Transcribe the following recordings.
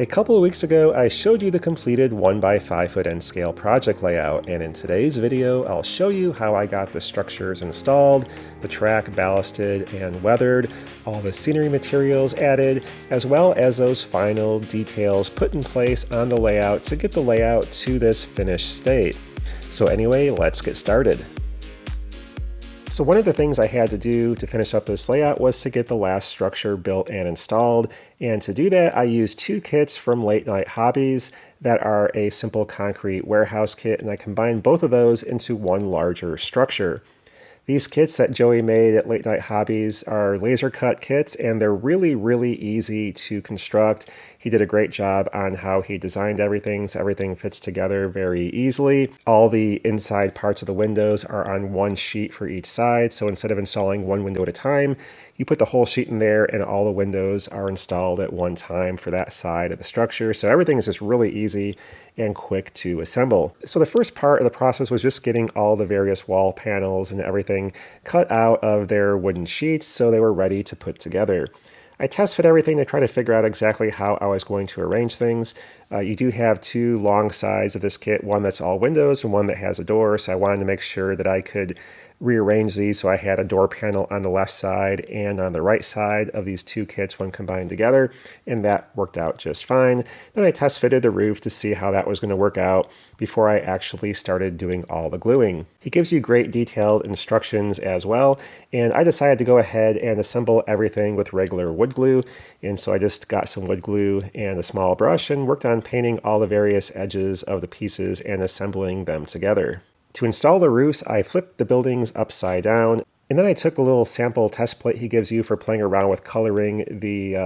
A couple of weeks ago, I showed you the completed 1x5 foot end scale project layout, and in today's video, I'll show you how I got the structures installed, the track ballasted and weathered, all the scenery materials added, as well as those final details put in place on the layout to get the layout to this finished state. So anyway, let's get started. So one of the things I had to do to finish up this layout was to get the last structure built and installed. And to do that, I used two kits from Late Night Hobbies that are a simple concrete warehouse kit, and I combined both of those into one larger structure. These kits that Joey made at Late Night Hobbies are laser cut kits, and they're really easy to construct. He did a great job on how he designed everything, so everything fits together very easily. All the inside parts of the windows are on one sheet for each side, so instead of installing one window at a time, you put the whole sheet in there and all the windows are installed at one time for that side of the structure. So everything is just really easy and quick to assemble. So the first part of the process was just getting all the various wall panels and everything cut out of their wooden sheets so they were ready to put together. I test fit everything to try to figure out exactly how I was going to arrange things. You do have two long sides of this kit, one that's all windows and one that has a door, so I wanted to make sure that I could rearrange these so I had a door panel on the left side and on the right side of these two kits when combined together, and that worked out just fine. Then I test fitted the roof to see how that was going to work out before I actually started doing all the gluing. He gives you great detailed instructions as well, and I decided to go ahead and assemble everything with regular wood glue, and so I just got some wood glue and a small brush and worked on painting all the various edges of the pieces and assembling them together. To install the roofs, I flipped the buildings upside down, and then I took a little sample test plate he gives you for playing around with coloring the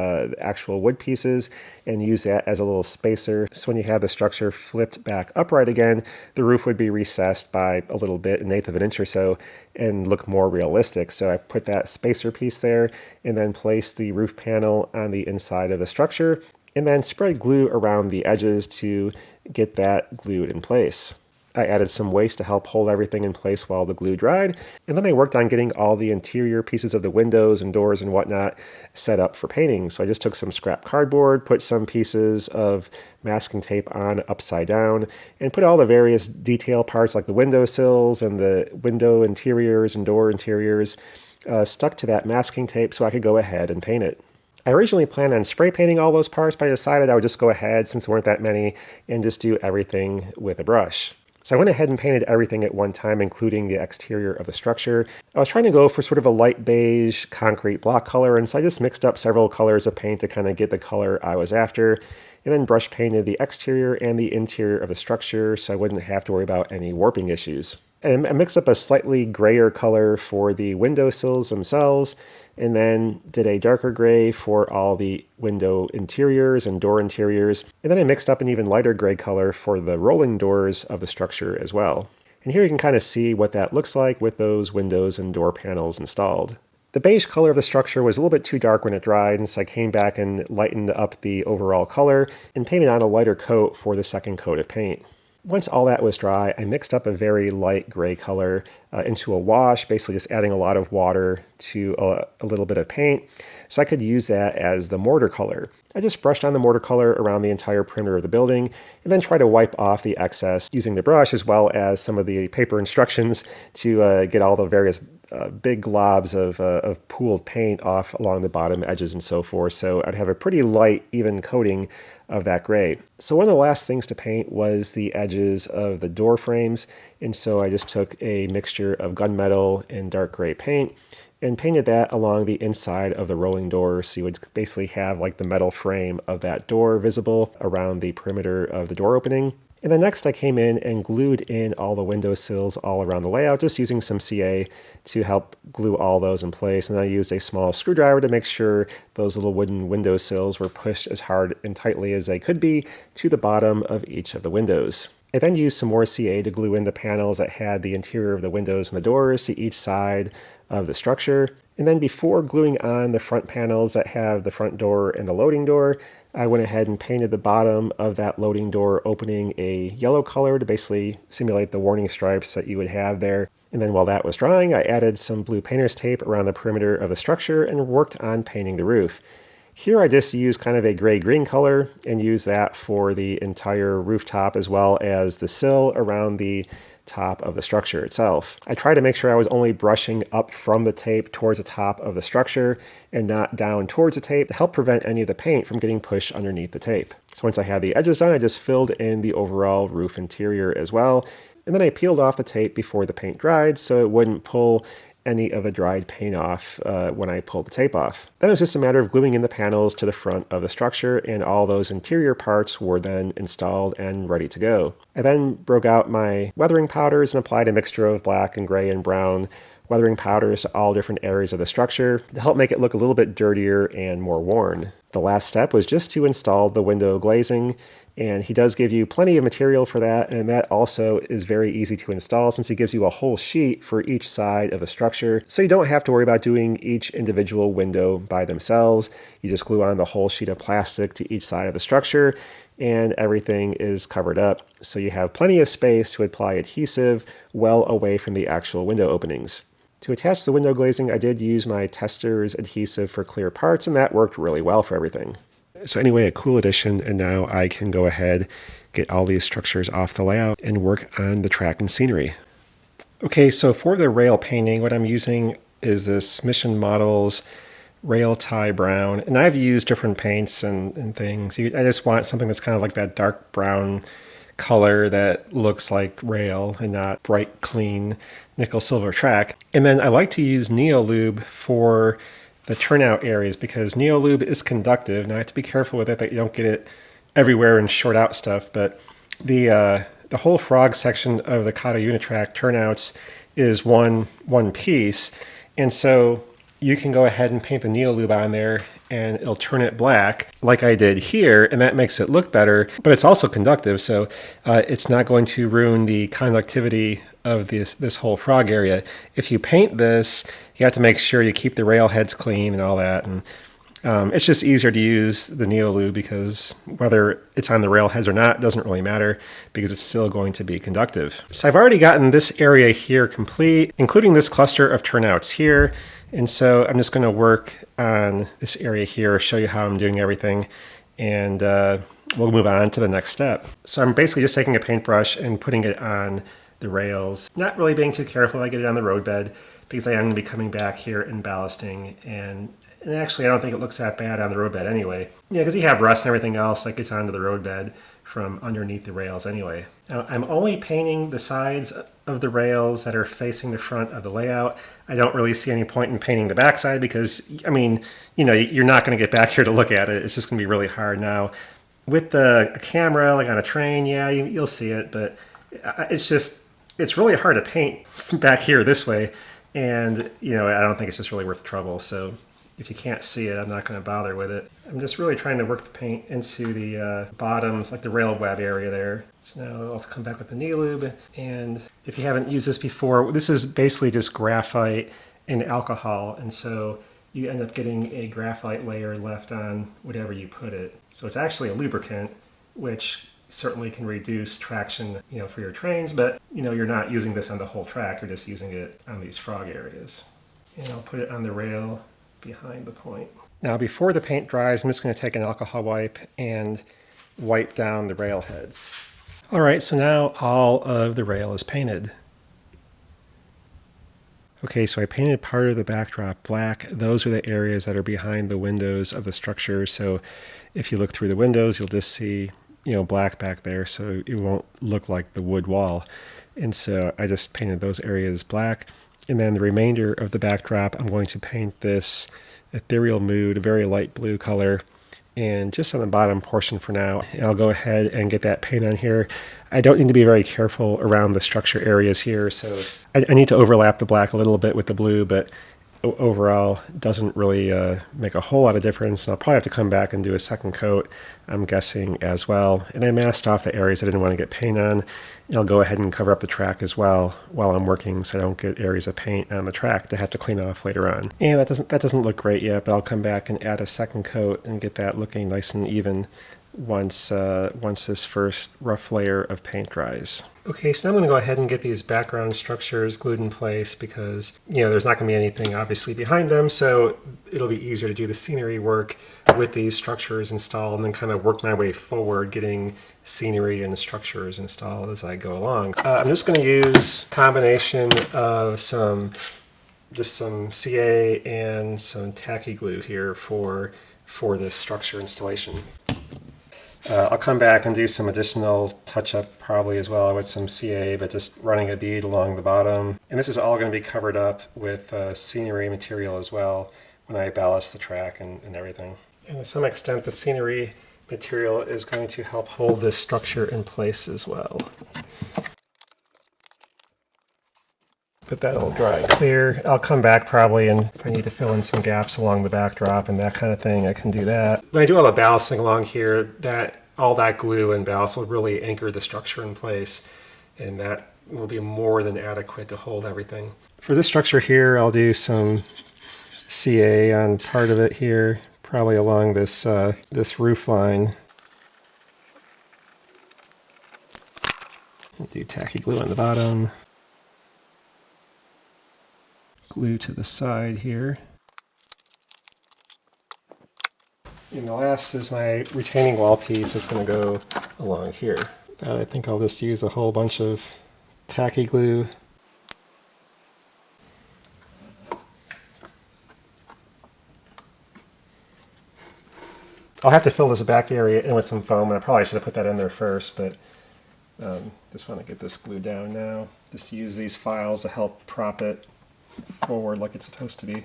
actual wood pieces and use that as a little spacer. So when you have the structure flipped back upright again, the roof would be recessed by a little bit, 1/8 of an inch or so, and look more realistic. So I put that spacer piece there and then placed the roof panel on the inside of the structure and then spread glue around the edges to get that glued in place. I added some waste to help hold everything in place while the glue dried, and then I worked on getting all the interior pieces of the windows and doors and whatnot set up for painting. So I just took some scrap cardboard, put some pieces of masking tape on upside down, and put all the various detail parts like the window sills and the window interiors and door interiors stuck to that masking tape so I could go ahead and paint it. I originally planned on spray painting all those parts, but I decided I would just go ahead, since there weren't that many, and just do everything with a brush. So I went ahead and painted everything at one time, including the exterior of the structure. I was trying to go for sort of a light beige concrete block color, and so I just mixed up several colors of paint to kind of get the color I was after, and then brush painted the exterior and the interior of the structure so I wouldn't have to worry about any warping issues. And I mixed up a slightly grayer color for the window sills themselves, and then did a darker gray for all the window interiors and door interiors. And then I mixed up an even lighter gray color for the rolling doors of the structure as well. And here you can kind of see what that looks like with those windows and door panels installed. The beige color of the structure was a little bit too dark when it dried, and so I came back and lightened up the overall color and painted on a lighter coat for the second coat of paint. Once all that was dry, I mixed up a very light gray color into a wash, basically just adding a lot of water to a little bit of paint, so I could use that as the mortar color. I just brushed on the mortar color around the entire perimeter of the building, and then try to wipe off the excess using the brush as well as some of the paper instructions to get all the various big globs of pooled paint off along the bottom edges and so forth. So I'd have a pretty light, even coating of that gray. So one of the last things to paint was the edges of the door frames. And so I just took a mixture of gunmetal and dark gray paint and painted that along the inside of the rolling door. So you would basically have like the metal frame of that door visible around the perimeter of the door opening. And then next I came in and glued in all the window sills all around the layout, just using some CA to help glue all those in place. And I used a small screwdriver to make sure those little wooden window sills were pushed as hard and tightly as they could be to the bottom of each of the windows. I then used some more CA to glue in the panels that had the interior of the windows and the doors to each side of the structure. And then before gluing on the front panels that have the front door and the loading door, I went ahead and painted the bottom of that loading door opening a yellow color to basically simulate the warning stripes that you would have there. And then while that was drying, I added some blue painter's tape around the perimeter of the structure and worked on painting the roof. Here I just use kind of a gray-green color and use that for the entire rooftop as well as the sill around the top of the structure itself. I try to make sure I was only brushing up from the tape towards the top of the structure and not down towards the tape to help prevent any of the paint from getting pushed underneath the tape. So once I had the edges done, I just filled in the overall roof interior as well. And then I peeled off the tape before the paint dried so it wouldn't pull any of the dried paint off when I pulled the tape off. Then it was just a matter of gluing in the panels to the front of the structure, and all those interior parts were then installed and ready to go. I then broke out my weathering powders and applied a mixture of black and gray and brown weathering powders to all different areas of the structure to help make it look a little bit dirtier and more worn. The last step was just to install the window glazing, and he does give you plenty of material for that, and that also is very easy to install since he gives you a whole sheet for each side of the structure, so you don't have to worry about doing each individual window by themselves. You just glue on the whole sheet of plastic to each side of the structure, and everything is covered up, so you have plenty of space to apply adhesive well away from the actual window openings. To attach the window glazing, I did use my Tester's adhesive for clear parts, and that worked really well for everything. So anyway, a cool addition, and now I can go ahead, get all these structures off the layout, and work on the track and scenery. Okay, so for the rail painting, what I'm using is this Mission Models Rail Tie Brown, and I've used different paints and things. I just want something that's kind of like that dark brown color that looks like rail and not bright, clean nickel silver track. And then I like to use Neolube for the turnout areas because Neolube is conductive. Now I have to be careful with it that you don't get it everywhere and short out stuff, but the whole frog section of the Kato Unitrack turnouts is one piece, and so you can go ahead and paint the Neolube on there and it'll turn it black like I did here, and that makes it look better, but it's also conductive, so it's not going to ruin the conductivity of this whole frog area. If you paint this, you have to make sure you keep the rail heads clean and all that, and it's just easier to use the Neolube because whether it's on the rail heads or not doesn't really matter because it's still going to be conductive. So I've already gotten this area here complete, including this cluster of turnouts here. And so I'm just going to work on this area here, show you how I'm doing everything, and we'll move on to the next step. So I'm basically just taking a paintbrush and putting it on the rails, not really being too careful. I get it on the roadbed because I am going to be coming back here and ballasting, and actually I don't think it looks that bad on the roadbed anyway. Yeah, because you have rust and everything else that gets onto the roadbed from underneath the rails anyway. Now I'm only painting the sides of the rails that are facing the front of the layout. I don't really see any point in painting the backside because, I mean, you know, you're not going to get back here to look at it. It's just going to be really hard. Now, with the camera, like on a train, yeah, you'll see it, but it's really hard to paint back here this way. And, you know, I don't think it's just really worth the trouble. So if you can't see it, I'm not going to bother with it. I'm just really trying to work the paint into the bottoms, like the rail web area there. So now I'll come back with the Neolube. And if you haven't used this before, this is basically just graphite and alcohol. And so you end up getting a graphite layer left on whatever you put it. So it's actually a lubricant, which certainly can reduce traction, you know, for your trains. But, you know, you're not using this on the whole track. You're just using it on these frog areas. And I'll put it on the rail behind the point. Now before the paint dries, I'm just going to take an alcohol wipe and wipe down the rail heads. Alright, so now all of the rail is painted. Okay, so I painted part of the backdrop black. Those are the areas that are behind the windows of the structure, so if you look through the windows, you'll just see, you know, black back there, so it won't look like the wood wall. And so I just painted those areas black. And then the remainder of the backdrop, I'm going to paint this ethereal mood, a very light blue color, and just on the bottom portion for now. And I'll go ahead and get that paint on here. I don't need to be very careful around the structure areas here, so I need to overlap the black a little bit with the blue, but overall doesn't really make a whole lot of difference. I'll probably have to come back and do a second coat, I'm guessing, as well. And I masked off the areas I didn't want to get paint on. And I'll go ahead and cover up the track as well while I'm working so I don't get areas of paint on the track to have to clean off later on. And that doesn't look great yet, but I'll come back and add a second coat and get that looking nice and even once this first rough layer of paint dries. Okay, so now I'm going to go ahead and get these background structures glued in place because, there's not going to be anything obviously behind them, so it'll be easier to do the scenery work with these structures installed and then kind of work my way forward getting scenery and structures installed as I go along. I'm just going to use a combination of some CA and some tacky glue here for this structure installation. I'll come back and do some additional touch-up probably as well with some CA, but just running a bead along the bottom. And this is all going to be covered up with scenery material as well when I ballast the track and everything. And to some extent, the scenery material is going to help hold this structure in place as well. But that'll dry clear. I'll come back probably, and if I need to fill in some gaps along the backdrop and that kind of thing, I can do that. When I do all the ballasting along here, all that glue and ballast will really anchor the structure in place, and that will be more than adequate to hold everything. For this structure here, I'll do some CA on part of it here, probably along this roof line. I'll do tacky glue on the bottom. Glue to the side here. And the last is my retaining wall piece is going to go along here. I think I'll just use a whole bunch of tacky glue. I'll have to fill this back area in with some foam, and I probably should have put that in there first, but just want to get this glued down now. Just use these files to help prop it forward like it's supposed to be.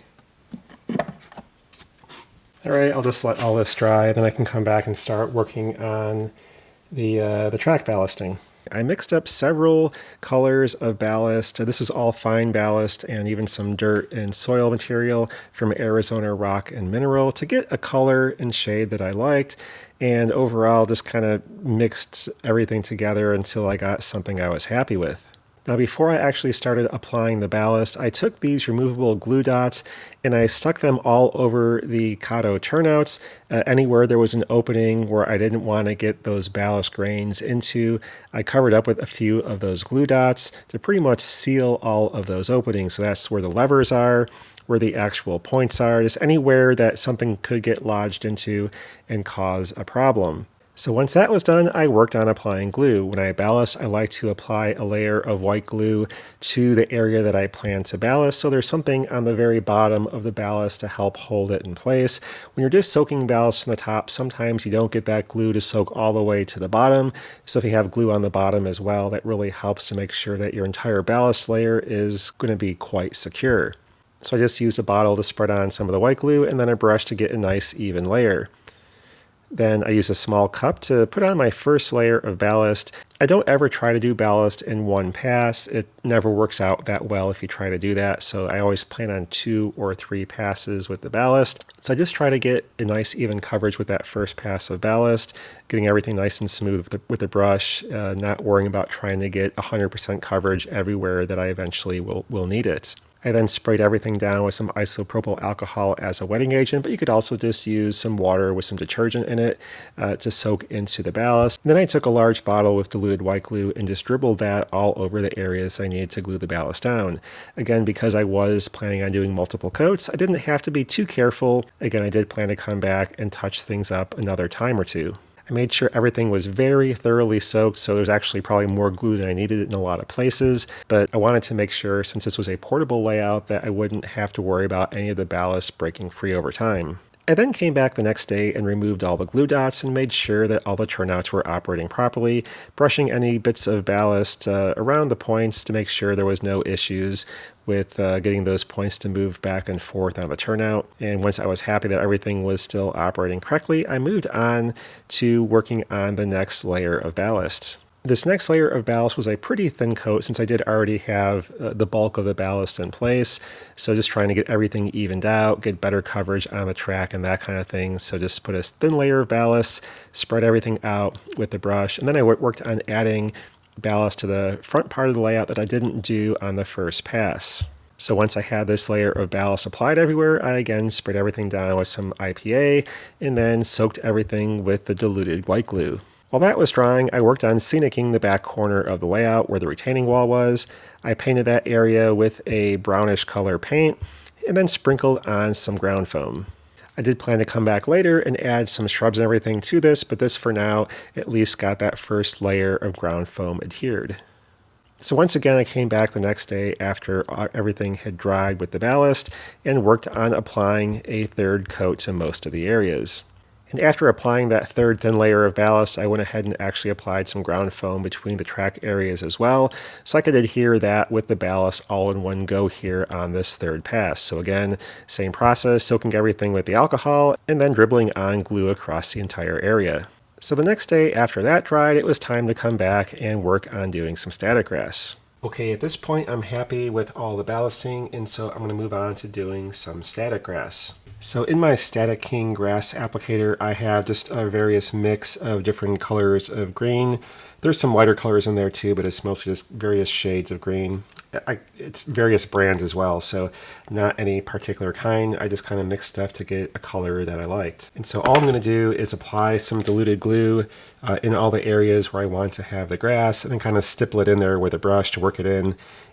Alright, I'll just let all this dry, then I can come back and start working on the track ballasting. I mixed up several colors of ballast. This was all fine ballast and even some dirt and soil material from Arizona Rock and Mineral to get a color and shade that I liked, and overall just kind of mixed everything together until I got something I was happy with. Now, before I actually started applying the ballast, I took these removable glue dots and I stuck them all over the Kato turnouts. Anywhere there was an opening where I didn't want to get those ballast grains into, I covered up with a few of those glue dots to pretty much seal all of those openings. So that's where the levers are, where the actual points are, just anywhere that something could get lodged into and cause a problem. So once that was done, I worked on applying glue. When I ballast, I like to apply a layer of white glue to the area that I plan to ballast, so there's something on the very bottom of the ballast to help hold it in place. When you're just soaking ballast from the top, sometimes you don't get that glue to soak all the way to the bottom. So if you have glue on the bottom as well, that really helps to make sure that your entire ballast layer is going to be quite secure. So I just used a bottle to spread on some of the white glue and then a brush to get a nice even layer. Then I use a small cup to put on my first layer of ballast. I don't ever try to do ballast in one pass. It never works out that well if you try to do that, so I always plan on 2 or 3 passes with the ballast. So I just try to get a nice even coverage with that first pass of ballast, getting everything nice and smooth with the brush, not worrying about trying to get 100% coverage everywhere that I eventually will need it. I then sprayed everything down with some isopropyl alcohol as a wetting agent, but you could also just use some water with some detergent in it to soak into the ballast. And then I took a large bottle with diluted white glue and just dribbled that all over the areas I needed to glue the ballast down. Again, because I was planning on doing multiple coats, I didn't have to be too careful. Again, I did plan to come back and touch things up another time or two. I made sure everything was very thoroughly soaked, so there's actually probably more glue than I needed in a lot of places, but I wanted to make sure, since this was a portable layout, that I wouldn't have to worry about any of the ballast breaking free over time. I then came back the next day and removed all the glue dots and made sure that all the turnouts were operating properly, brushing any bits of ballast around the points to make sure there was no issues with getting those points to move back and forth on the turnout. And once I was happy that everything was still operating correctly, I moved on to working on the next layer of ballast. This next layer of ballast was a pretty thin coat since I did already have the bulk of the ballast in place. So just trying to get everything evened out, get better coverage on the track and that kind of thing. So just put a thin layer of ballast, spread everything out with the brush, and then I worked on adding ballast to the front part of the layout that I didn't do on the first pass. So once I had this layer of ballast applied everywhere, I again sprayed everything down with some IPA and then soaked everything with the diluted white glue. While that was drying, I worked on scenicking the back corner of the layout where the retaining wall was. I painted that area with a brownish color paint and then sprinkled on some ground foam. I did plan to come back later and add some shrubs and everything to this, but this for now at least got that first layer of ground foam adhered. So once again, I came back the next day after everything had dried with the ballast and worked on applying a third coat to most of the areas. And after applying that third thin layer of ballast, I went ahead and actually applied some ground foam between the track areas as well, so I could adhere that with the ballast all in one go here on this third pass. So again, same process, soaking everything with the alcohol and then dribbling on glue across the entire area. So the next day after that dried, it was time to come back and work on doing some static grass. Okay, at this point I'm happy with all the ballasting, and so I'm going to move on to doing some static grass. So in my Static King grass applicator, I have just a various mix of different colors of green. There's some lighter colors in there too, but it's mostly just various shades of green. It's various brands as well, so not any particular kind. I just kind of mixed stuff to get a color that I liked. And so all I'm going to do is apply some diluted glue in all the areas where I want to have the grass, and then kind of stipple it in there with a brush to work it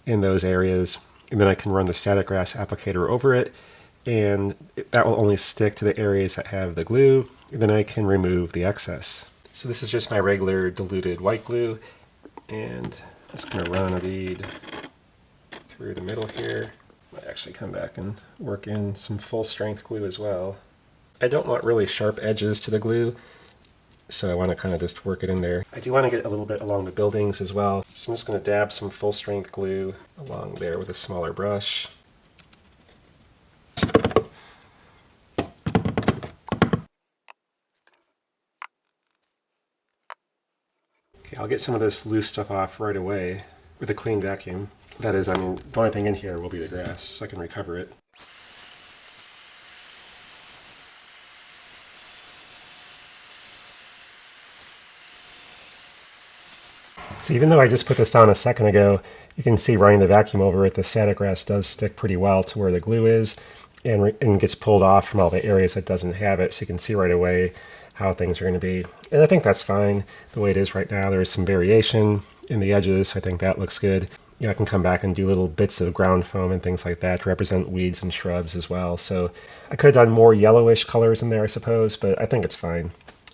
in those areas. And then I can run the static grass applicator over it, and that will only stick to the areas that have the glue, and then I can remove the excess. So this is just my regular diluted white glue, and I'm just going to run a bead through the middle here. Might actually come back and work in some full strength glue as well. I don't want really sharp edges to the glue, so I want to kind of just work it in there. I do want to get a little bit along the buildings as well, so I'm just going to dab some full strength glue along there with a smaller brush. Okay, I'll get some of this loose stuff off right away with a clean vacuum. That is, I mean, the only thing in here will be the grass, so I can recover it. So even though I just put this down a second ago, you can see running the vacuum over it, the static grass does stick pretty well to where the glue is and gets pulled off from all the areas that doesn't have it, so you can see right away how things are going to be. And I think that's fine the way it is right now. There's some variation in the edges. I think that looks good. You know, I can come back and do little bits of ground foam and things like that to represent weeds and shrubs as well. So I could have done more yellowish colors in there, I suppose, but I think it's fine.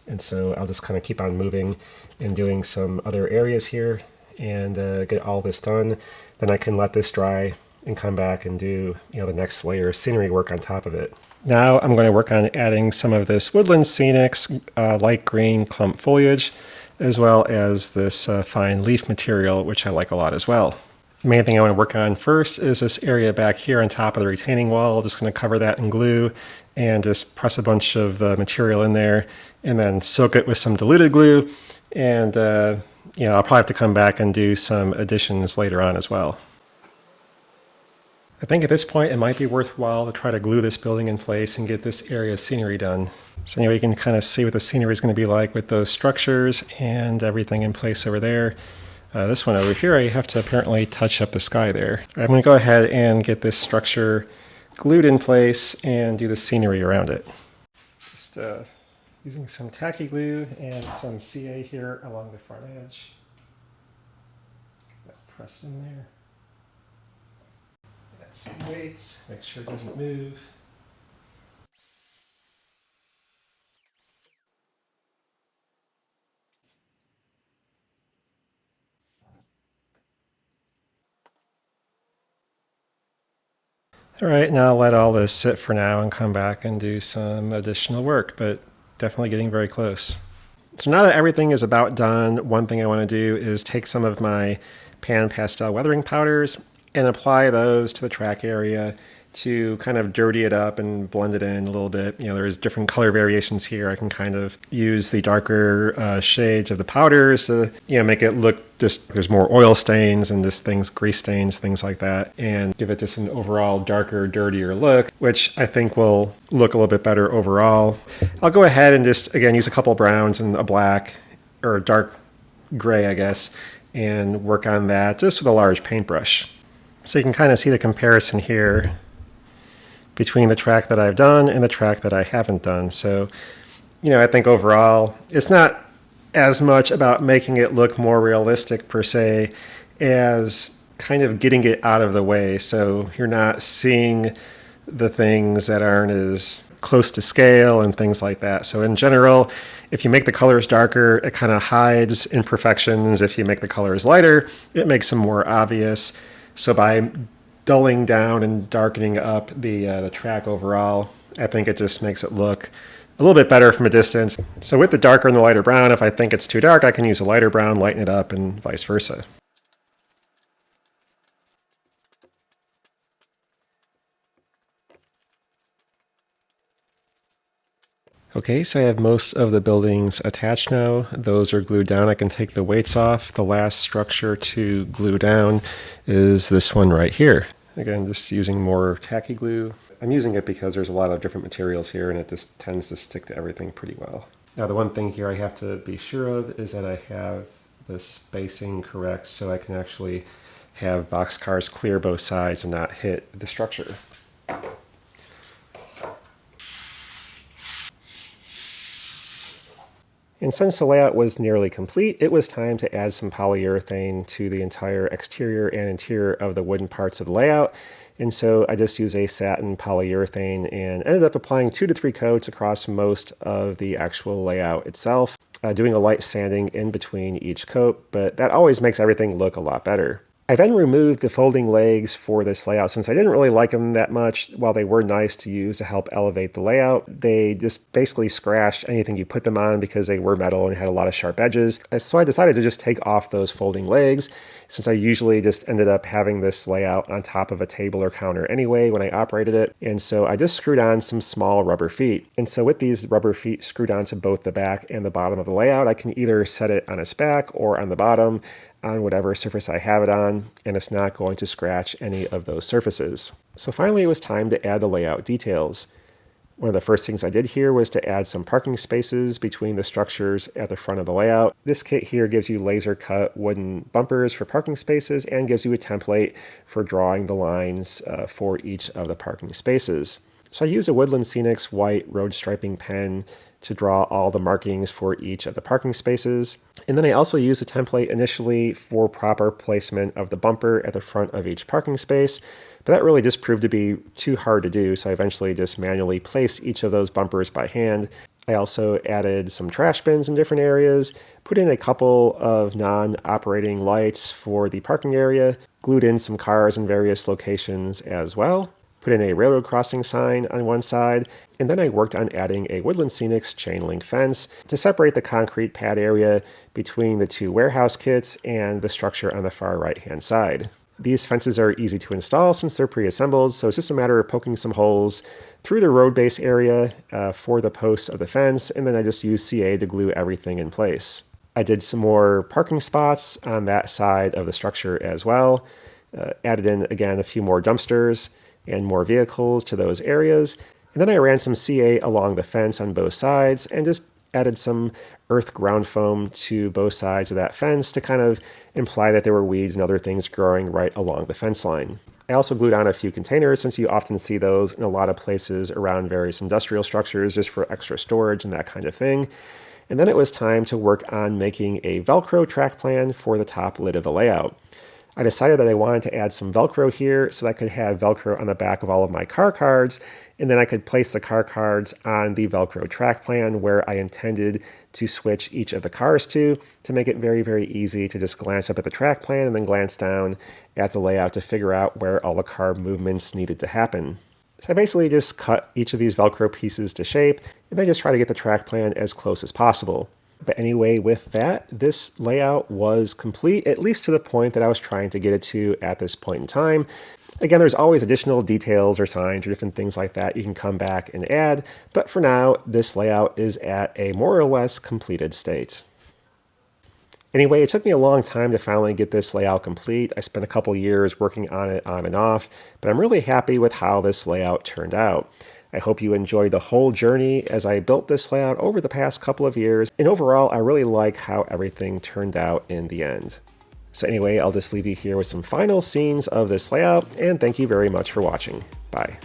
And so I'll just kind of keep on moving and doing some other areas here and get all this done. Then I can let this dry and come back and do, you know, the next layer of scenery work on top of it. Now I'm going to work on adding some of this Woodland Scenic's light green clump foliage, as well as this fine leaf material, which I like a lot as well. The main thing I want to work on first is this area back here on top of the retaining wall. Just going to cover that in glue and just press a bunch of the material in there and then soak it with some diluted glue. And you know, I'll probably have to come back and do some additions later on as well. I think at this point it might be worthwhile to try to glue this building in place and get this area of scenery done. So anyway, you can kind of see what the scenery is going to be like with those structures and everything in place over there. This one over here, I have to apparently touch up the sky there. I'm going to go ahead and get this structure glued in place and do the scenery around it. Just using some tacky glue and some CA here along the front edge. Get that pressed in there. Add some weights, make sure it doesn't move. All right, now I'll let all this sit for now and come back and do some additional work, but definitely getting very close. So now that everything is about done, one thing I want to do is take some of my pan pastel weathering powders and apply those to the track area to kind of dirty it up and blend it in a little bit. You know, there's different color variations here. I can kind of use the darker shades of the powders to, you know, make it look just, there's more oil stains and just things, grease stains, things like that, and give it just an overall darker, dirtier look, which I think will look a little bit better overall. I'll go ahead and just, again, use a couple browns and a black or dark gray, I guess, and work on that just with a large paintbrush. So you can kind of see the comparison here between the track that I've done and the track that I haven't done. So, I think overall, it's not as much about making it look more realistic per se as kind of getting it out of the way. So you're not seeing the things that aren't as close to scale and things like that. So in general, if you make the colors darker, it kind of hides imperfections. If you make the colors lighter, it makes them more obvious. So by dulling down and darkening up the track overall, I think it just makes it look a little bit better from a distance. So with the darker and the lighter brown, if I think it's too dark, I can use a lighter brown, lighten it up, and vice versa. Okay, so I have most of the buildings attached now. Those are glued down. I can take the weights off. The last structure to glue down is this one right here. Again, just using more tacky glue. I'm using it because there's a lot of different materials here and it just tends to stick to everything pretty well. Now the one thing here I have to be sure of is that I have the spacing correct so I can actually have boxcars clear both sides and not hit the structure. And since the layout was nearly complete, it was time to add some polyurethane to the entire exterior and interior of the wooden parts of the layout. And so I just used a satin polyurethane and ended up applying 2 to 3 coats across most of the actual layout itself, doing a light sanding in between each coat, but that always makes everything look a lot better. I then removed the folding legs for this layout since I didn't really like them that much. While they were nice to use to help elevate the layout, they just basically scratched anything you put them on because they were metal and had a lot of sharp edges. So I decided to just take off those folding legs since I usually just ended up having this layout on top of a table or counter anyway when I operated it. And so I just screwed on some small rubber feet. And so with these rubber feet screwed onto both the back and the bottom of the layout, I can either set it on its back or on the bottom on whatever surface I have it on, and it's not going to scratch any of those surfaces. So finally it was time to add the layout details. One of the first things I did here was to add some parking spaces between the structures at the front of the layout. This kit here gives you laser cut wooden bumpers for parking spaces and gives you a template for drawing the lines for each of the parking spaces. So I used a Woodland Scenic's white road striping pen to draw all the markings for each of the parking spaces. And then I also used a template initially for proper placement of the bumper at the front of each parking space, but that really just proved to be too hard to do, so I eventually just manually placed each of those bumpers by hand. I also added some trash bins in different areas, put in a couple of non-operating lights for the parking area, glued in some cars in various locations as well, put in a railroad crossing sign on one side, and then I worked on adding a Woodland Scenic's chain link fence to separate the concrete pad area between the two warehouse kits and the structure on the far right-hand side. These fences are easy to install since they're pre-assembled, so it's just a matter of poking some holes through the road base area for the posts of the fence, and then I just used CA to glue everything in place. I did some more parking spots on that side of the structure as well, added in, again, a few more dumpsters and more vehicles to those areas. And then I ran some CA along the fence on both sides and just added some earth ground foam to both sides of that fence to kind of imply that there were weeds and other things growing right along the fence line. I also glued on a few containers since you often see those in a lot of places around various industrial structures just for extra storage and that kind of thing. And then it was time to work on making a Velcro track plan for the top lid of the layout. I decided that I wanted to add some Velcro here so I could have Velcro on the back of all of my car cards, and then I could place the car cards on the Velcro track plan where I intended to switch each of the cars to make it very, very easy to just glance up at the track plan and then glance down at the layout to figure out where all the car movements needed to happen. So I basically just cut each of these Velcro pieces to shape, and then just try to get the track plan as close as possible. But anyway, with that, this layout was complete, at least to the point that I was trying to get it to at this point in time. Again, there's always additional details or signs or different things like that you can come back and add, but for now, this layout is at a more or less completed state. Anyway, it took me a long time to finally get this layout complete. I spent a couple years working on it on and off, but I'm really happy with how this layout turned out. I hope you enjoyed the whole journey as I built this layout over the past couple of years, and overall I really like how everything turned out in the end. So anyway, I'll just leave you here with some final scenes of this layout, and thank you very much for watching. Bye.